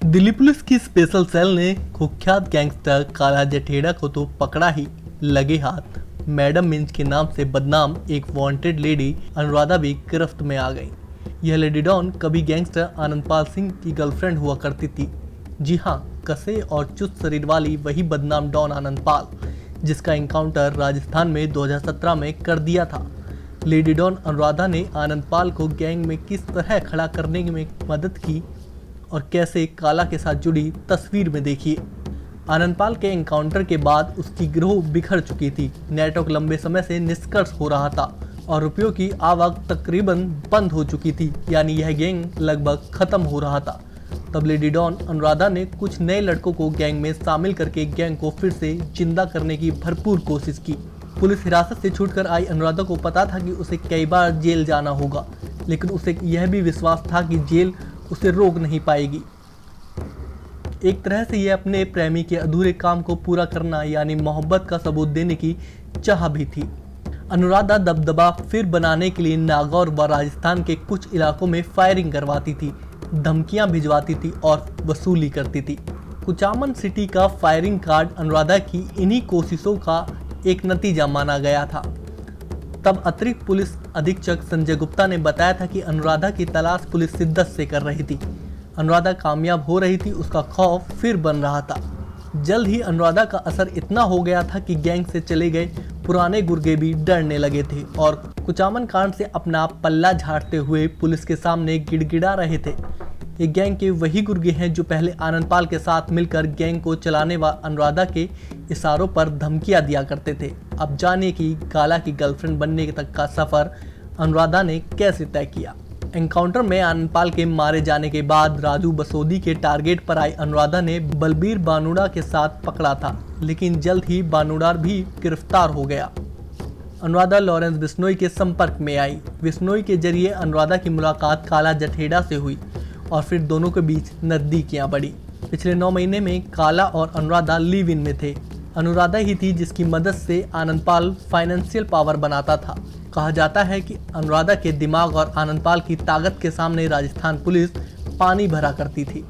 Delhi police की special cell ने कुख्यात गैंगस्टर काला जठेड़ा को तो पकड़ा ही, लगे हाथ मैडम मिंज के नाम से बदनाम एक वांटेड लेडी अनुराधा भी गिरफ्त में आ गई। यह लेडी डॉन कभी गैंगस्टर आनंदपाल सिंह की गर्लफ्रेंड हुआ करती थी। जी हाँ, कसे और चुस्त शरीर वाली वही बदनाम डॉन आनंदपाल, जिसका एनकाउंटर राजस्थान में 2017 में कर दिया था। लेडी डॉन अनुराधा ने आनंदपाल को गैंग में किस तरह खड़ा करने में मदद की और कैसे काला के साथ जुड़ी तस्वीर में देखिए। आनंदपाल के एनकाउंटर के बाद उसकी गिरोह बिखर चुकी थी। नेटवर्क लंबे समय से निष्कर्ष हो रहा था और रुपयों की आवक तकरीबन बंद हो चुकी थी, यानी यह गैंग लगभग खत्म हो रहा था। तब लेडी डॉन अनुराधा ने कुछ नए लड़कों को गैंग में शामिल करके गैंग को फिर से जिंदा करने की भरपूर कोशिश की। पुलिस हिरासत से छूटकर आई अनुराधा को पता था कि उसे कई बार जेल जाना होगा, लेकिन उसे यह भी विश्वास था कि जेल उसे रोक नहीं पाएगी। एक तरह से यह अपने प्रेमी के अधूरे काम को पूरा करना यानी मोहब्बत का सबूत देने की चाह भी थी। अनुराधा दबदबा फिर बनाने के लिए नागौर व राजस्थान के कुछ इलाकों में फायरिंग करवाती थी, धमकियां भिजवाती थी और वसूली करती थी। कुचामन सिटी का फायरिंग कार्ड अनुराधा की इन्हीं कोशिशों का एक नतीजा माना गया था। तब अतिरिक्त पुलिस अधीक्षक संजय गुप्ता ने बताया था कि अनुराधा की तलाश पुलिस शिद्दत से कर रही थी। अनुराधा कामयाब हो रही थी, उसका खौफ फिर बन रहा था। जल्द ही अनुराधा का असर इतना हो गया था कि गैंग से चले गए पुराने गुर्गे भी डरने लगे थे और कुचामन कांड से अपना पल्ला झाड़ते हुए पुलिस के सामने गिड़गिड़ा रहे थे। ये गैंग के वही गुर्गे हैं जो पहले आनंदपाल के साथ मिलकर गैंग को चलाने व अनुराधा के इशारों पर धमकियां दिया करते थे। अब जानिए कि काला की गर्लफ्रेंड बनने तक का सफर अनुराधा ने कैसे तय किया। एनकाउंटर में आनंदपाल के मारे जाने के बाद राजू बसोदी के टारगेट पर आई अनुराधा ने बलबीर बानुड़ा के साथ पकड़ा था, लेकिन जल्द ही बानुड़ा भी गिरफ्तार हो गया। अनुराधा लॉरेंस बिश्नोई के संपर्क में आई। बिश्नोई के जरिए अनुराधा की मुलाकात काला जठेड़ा से हुई और फिर दोनों के बीच नजदीकियां बढ़ी। पिछले 9 महीने में काला और अनुराधा लिव इन में थे। अनुराधा ही थी जिसकी मदद से आनंदपाल फाइनेंशियल पावर बनाता था। कहा जाता है कि अनुराधा के दिमाग और आनंदपाल की ताकत के सामने राजस्थान पुलिस पानी भरा करती थी।